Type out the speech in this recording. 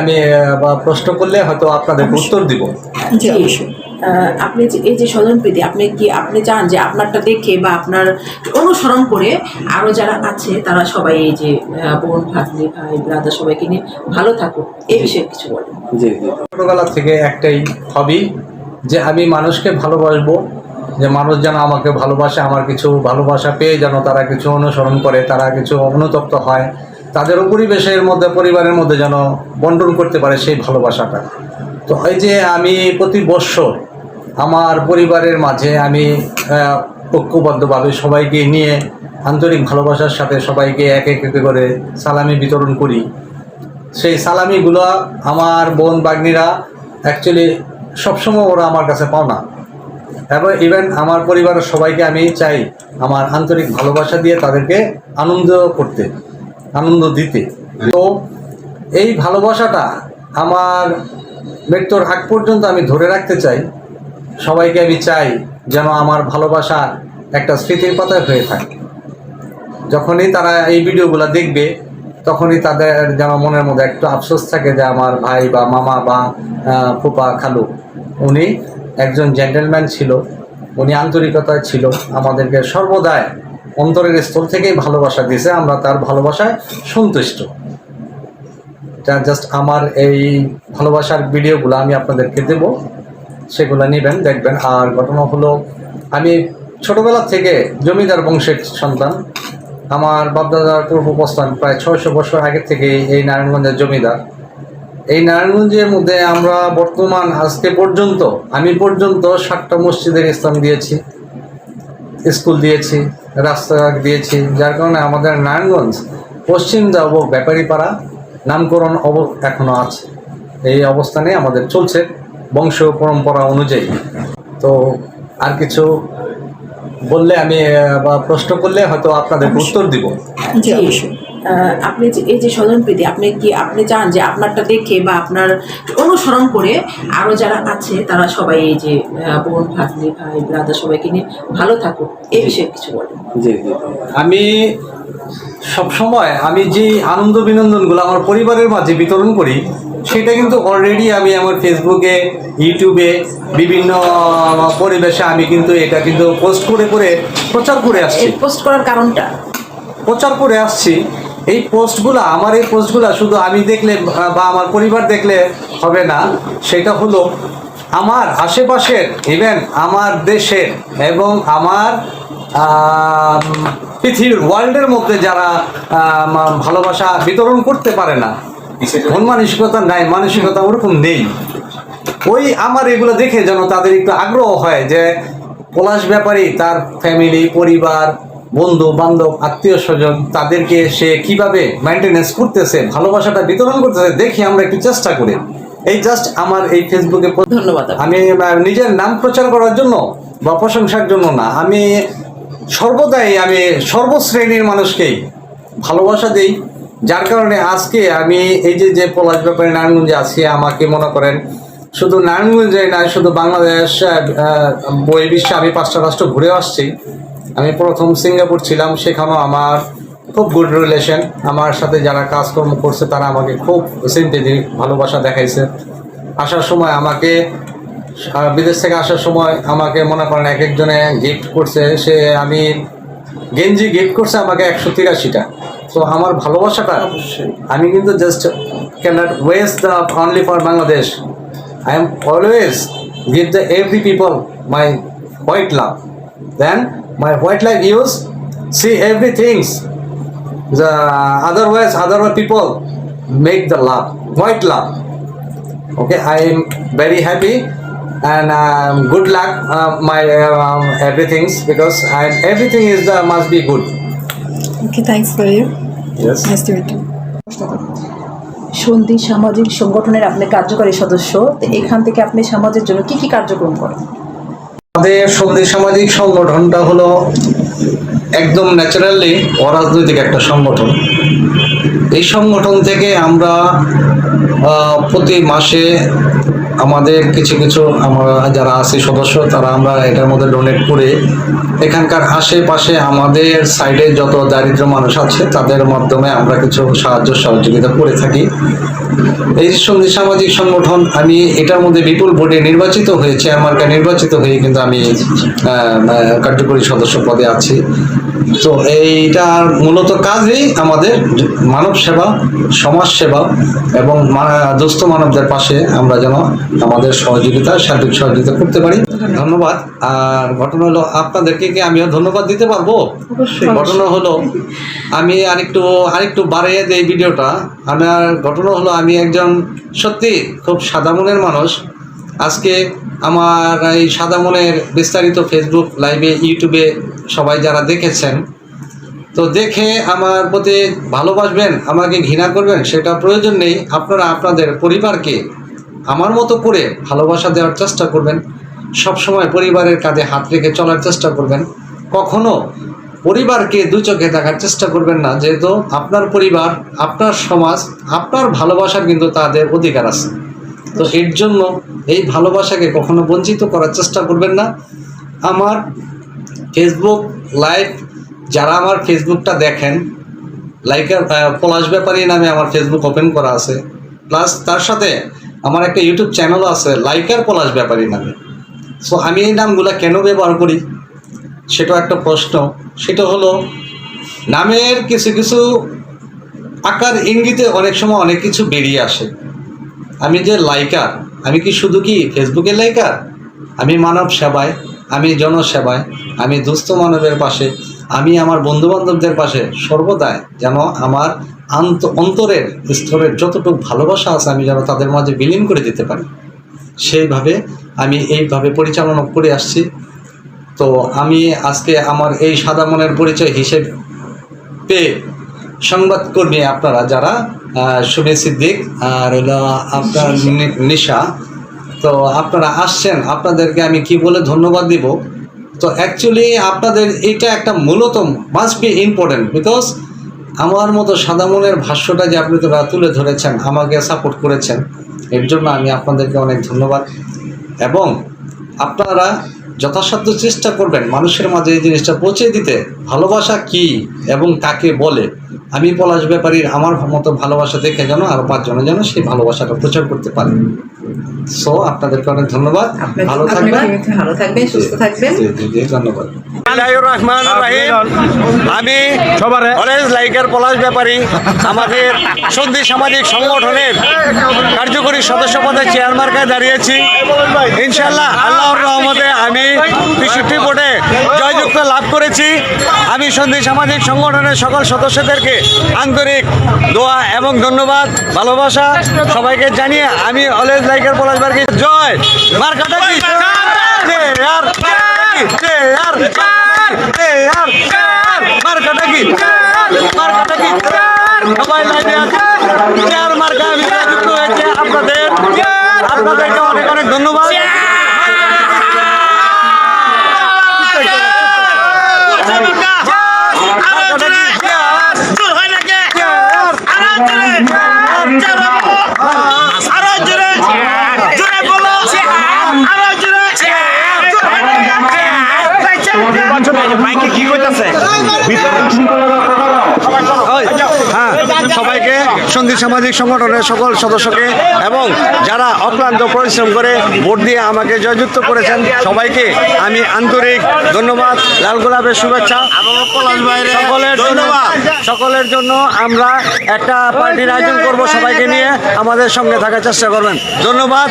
আমি প্রশ্ন করলে হয়তো আপনাদের উত্তর দিব। জি অবশ্যই। আপনি যে এই যে স্বজনপ্রীতি, আপনি চান যে আপনারটা দেখে বা আপনার অনুসরণ করে আরো যারা আছে তারা সবাই এই যে বোন, ভাগ্নি, ভাই, ব্রাদার সবাইকে নিয়ে ভালো থাকুক, এই বিষয়ে কিছু বলেন। জি জি, ছোটবেলা থেকে একটাই হবি যে আমি মানুষকে ভালোবাসবো, যে মানুষ যেন আমাকে ভালোবাসে, আমার কিছু ভালোবাসা পেয়ে যেন তারা কিছু অনুসরণ করে, তারা কিছু অনুতপ্ত হয়, তাদেরও পরিবেশের মধ্যে পরিবারের মধ্যে যেন বন্টন করতে পারে সেই ভালোবাসাটা। তো এই যে আমি প্রতি বৎসর আমার পরিবারের মাঝে আমি ঐক্যবদ্ধভাবে সবাইকে নিয়ে আন্তরিক ভালোবাসার সাথে সবাইকে এক এক করে সালামি বিতরণ করি। সেই সালামিগুলো আমার বোন বাগ্নিরা অ্যাকচুয়ালি সবসময় ওরা আমার কাছে পাও না, এবং ইভেন আমার পরিবারের সবাইকে আমি চাই আমার আন্তরিক ভালোবাসা দিয়ে তাদেরকে আনন্দ করতে, আনন্দ দিতে। তো এই ভালোবাসাটা আমার মৃত্যুর আগ পর্যন্ত আমি ধরে রাখতে চাই। সবাইকে আমি চাই যেন আমার ভালোবাসা একটা স্মৃতির পাতায় হয়ে থাকে। যখনই তারা এই ভিডিওগুলো দেখবে তখনই তাদের যেন মনের মধ্যে একটু আফসোস থাকে যে আমার ভাই বা মামা বা ফুপা খালু উনি একজন জেন্টেলম্যান ছিল, উনি আন্তরিকতায় ছিল, আমাদেরকে সর্বদাই অন্তরের স্থল থেকেই ভালোবাসা দিয়েছে, আমরা তার ভালোবাসায় সন্তুষ্ট। জাস্ট আমার এই ভালোবাসার ভিডিওগুলো আমি আপনাদেরকে দেব, সেগুলো নেবেন, দেখবেন। আর ঘটনা হলো, আমি ছোটবেলা থেকে জমিদার বংশের সন্তান। আমার বাপদাদার পূর্বপ্রস্থান প্রায় 600 বছর আগে থেকে এই নারায়ণগঞ্জের জমিদার। এই নারায়ণগঞ্জের মধ্যে আমরা বর্তমান আজকে পর্যন্ত আমি পর্যন্ত 7টা মসজিদের স্থান দিয়েছি, স্কুল দিয়েছি, রাস্তাঘাট দিয়েছি, যার কারণে আমাদের নারায়ণগঞ্জ পশ্চিম দাবক ব্যাপারীপাড়া নামকরণ এখনও আছে। এই অবস্থানে আমাদের চলছে বংশ পরম্পরা অনুযায়ী। তো আর কিছু বললে আমি বা প্রশ্ন করলে হয়তো আপনাদের উত্তর দিব। জি অবশ্যই। আপনি যে এই যে স্বজনপ্রীতি, আপনি চান যে আপনারটা দেখে বা আপনার অনুসরণ করে আরো যারা আছে তারা সবাই এই যে বোন, ভাগ্নি, ভাই, ব্রাদার সবাইকে নিয়ে ভালো থাকুক, এই বিষয়ে কিছু বলেন। জি জি, আমি সবসময় আমি যে আনন্দ বিনোদনগুলো আমার পরিবারের মাঝে বিতরণ করি সেটা কিন্তু অলরেডি আমি আমার ফেসবুকে, ইউটিউবে, বিভিন্ন পরিবেশে আমি কিন্তু এটা কিন্তু পোস্ট করে করে প্রচার করে আসছি। পোস্ট করার কারণটা প্রচার করে আসছি। এই পোস্টগুলো, আমার এই পোস্টগুলো শুধু আমি দেখলে বা আমার পরিবার দেখলে হবে না, সেটা হলো আমার আশেপাশের, ইভেন আমার দেশের এবং আমার পৃথিবীর ওয়ার্ল্ডের মধ্যে যারা ভালোবাসা বিতরণ করতে পারে না, মন মানসিকতা নাই, মানসিকতা ওরকম নেই, ওই আমার এগুলো দেখে যেন তাদের একটু আগ্রহ হয় যে পলাশ ব্যাপারী তার ফ্যামিলি, পরিবার, বন্ধু বান্ধব, আত্মীয় স্বজন, তাদেরকে সে কিভাবে মেনটেনেন্স করতেছে, ভালোবাসাটা বিতরণ করতেছে, দেখি আমরা একটু চেষ্টা করি। এই জাস্ট আমার এই ফেসবুকে ধন্যবাদ। আমি নিজের নাম প্রচার করার জন্য বা প্রশংসার জন্য না, আমি সর্বদাই আমি সর্বশ্রেণীর মানুষকেই ভালোবাসা দেই। যার কারণে আজকে আমি এই যে পলাশ ব্যাপারী নারায়ণগঞ্জে আছি, আমাকে মনে করেন শুধু নারায়ণগঞ্জে না, শুধু বাংলাদেশ বই বিশ্বে আমি 5টা রাষ্ট্র ঘুরে আসছি। আমি প্রথম সিঙ্গাপুর ছিলাম, সেখানেও আমার খুব গুড রিলেশন। আমার সাথে যারা কাজকর্ম করছে তারা আমাকে খুব সিম্পেথি, ভালোবাসা দেখাইছে। আসার সময় আমাকে, বিদেশ থেকে আসার সময় আমাকে মনে করেন এক একজনে গিফট করছে, সে আমি গেঞ্জি গিফট করছে আমাকে 183টা। তো আমার ভালোবাসাটা আমি কিন্তু just cannot waste the only for Bangladesh. I am always give the every people my white love. Then my white love use see everything. The other people make the love, white love. Okay, I am very happy and good luck my everything, because everything is must be good. Okay, thanks for you. Yes. Nice to meet you. সন্ধি সামাজিক সংগঠনের আপনি কার্যকরী সদস্য, তো এখান থেকে আপনি সমাজের জন্য কি কি কার্যক্রম করেন? আমাদের সন্ধি সামাজিক সংগঠনটা হলো একদম ন্যাচারালি অরাজনৈতিক একটা সংগঠন। এই সংগঠন থেকে আমরা প্রতি মাসে আমাদের কিছু আমরা যারা আছি সদস্য, তারা আমরা এটার মধ্যে ডোনেট করে এখানকার আশেপাশে আমাদের সাইডে যত দারিদ্র মানুষ আছে তাদের মাধ্যমে আমরা কিছু সাহায্য সহযোগিতা করে থাকি। এই সঙ্গী সামাজিক সংগঠন আমি এটার মধ্যে বিপুল ভোটে নির্বাচিত হয়ে চেয়ারম্যানকে নির্বাচিত হয়ে কিন্তু আমি কার্যকরী সদস্য পদে আছি। তো এইটার মূলত কাজই আমাদের মানব সেবা, সমাজ সেবা এবং দুস্থ মানবদের পাশে আমরা যেন আমাদের সহযোগিতা, সার্বিক সহযোগিতা করতে পারি। ধন্যবাদ। আর ঘটনা হলো আপনাদেরকে কি আমিও ধন্যবাদ দিতে পারবো? ঘটনা হলো আমি আরেকটু বাড়িয়ে দেই ভিডিওটা। আমার ঘটনা হলো আমি একজন সত্যি খুব সাদা মনের মানুষ। আজকে আমার এই সাদা মনের বিস্তারিত ফেসবুক লাইভে, ইউটিউবে সবাই যারা দেখেছেন, তো দেখে আমার প্রতি ভালোবাসবেন, আমাকে ঘৃণা করবেন সেটা প্রয়োজন নেই। আপনারা আপনাদের পরিবারকে আমার মতো করে ভালোবাসা দেওয়ার চেষ্টা করবেন। সবসময় পরিবারের কাঁধে হাত রেখে চলার চেষ্টা করবেন। কখনো পরিবারকে দু চোখে দেখার চেষ্টা করবেন না, যেহেতু আপনার পরিবার, আপনার সমাজ, আপনার ভালোবাসার কিন্তু তাদের অধিকার আছে। তো এর জন্য এই ভালোবাসাকে কখনো বঞ্চিত করার চেষ্টা করবেন না। আমার ফেসবুক লাইভ যারা আমার ফেসবুকটা দেখেন, লাইকার পলাশ ব্যাপারী নামে আমার ফেসবুক ওপেন করা আছে, প্লাস তার সাথে আমার একটা ইউটিউব চ্যানেলও আছে লাইকার পলাশ ব্যাপারী নামে। সো আমি এই নামগুলো কেন ব্যবহার করি সেটাও একটা প্রশ্ন। সেটা হলো নামের কিছু কিছু আকার ইঙ্গিতে অনেক সময় অনেক কিছু বেরিয়ে আসে। আমি যে লাইকার, আমি কি শুধু কি ফেসবুকের লাইকার? আমি মানব সেবায়, আমি জনসেবায়, আমি দুস্থ মানবের পাশে, আমি আমার বন্ধুবান্ধবদের পাশে সর্বদাই যেন আমার অন্তরের স্তরের যতটুকু ভালোবাসা আছে আমি যেন তাদের মাঝে বিলীন করে দিতে পারি, সেইভাবে আমি এইভাবে পরিচালনা করে আসছি। তো আমি আজকে আমার এই সাদা মনের পরিচয় হিসেবে পেয়ে সংবাদকর্মী আপনারা যারা সুমি সিদ্দিক আর হলো আপনার নিশা, তো আপনারা আসছেন, আপনাদেরকে আমি কি বলে ধন্যবাদ দিব। তো অ্যাকচুয়ালি আপনাদের এটা একটা মূলত মাস্ট বি ইম্পর্টেন্ট, বিকজ আমার মতো সাদা মনের ভাষ্যটা যে আপনি তোরা তুলে ধরেছেন, আমাকে সাপোর্ট করেছেন, এর জন্য আমি আপনাদেরকে অনেক ধন্যবাদ। এবং আপনারা যথাসাধ্য চেষ্টা করবেন মানুষের মাঝে এই জিনিসটা পৌঁছে দিতে, ভালোবাসা কি এবং কাকে বলে। আমি পলাশ ব্যাপারীর আমার মতো ভালোবাসা দেখে যেন আরও 5 জনে যেন সেই ভালোবাসাটা প্রচার করতে পারে। সো আপনাদেরকে অনেক ধন্যবাদ। ভালো থাকবেন, সুস্থ থাকবেন। ধন্যবাদ। আমি অরেঞ্জ লাইকার পলাশ ব্যাপারী আমাদের সন্ধি সামাজিক সংগঠনের কার্যকরী সদস্য পদে চেয়ারম্যানকে দাঁড়িয়েছি। ইনশাআল্লাহ আল্লাহর রহমতে আমি 63 ভোটে জয়যুক্ত লাভ করেছি। আমি সন্ধি সামাজিক সংগঠনের সকল সদস্যদেরকে আন্তরিক দোয়া এবং ধন্যবাদ, ভালোবাসা সবাইকে জানিয়ে আমি অরেঞ্জ লাইকার পলাশ ব্যাপারী জয় মার্কাটা কি সবাই লাইনে আছে। চেয়ার মার্কা আমি যুক্ত হয়েছে। আপনাদেরকে অনেক অনেক ধন্যবাদ। কি করতেছে হ্যাঁ, সবাইকে সন্ধি সামাজিক সংগঠনের সকল সদস্যকে এবং যারা অক্লান্ত পরিশ্রম করে ভোট দিয়ে আমাকে জয়যুক্ত করেছেন সবাইকে আমি আন্তরিক ধন্যবাদ, লাল গোলাপের শুভেচ্ছা। সকলের জন্য আমরা একটা পার্টির আয়োজন করব, সবাইকে নিয়ে আমাদের সঙ্গে থাকার চেষ্টা করবেন। ধন্যবাদ।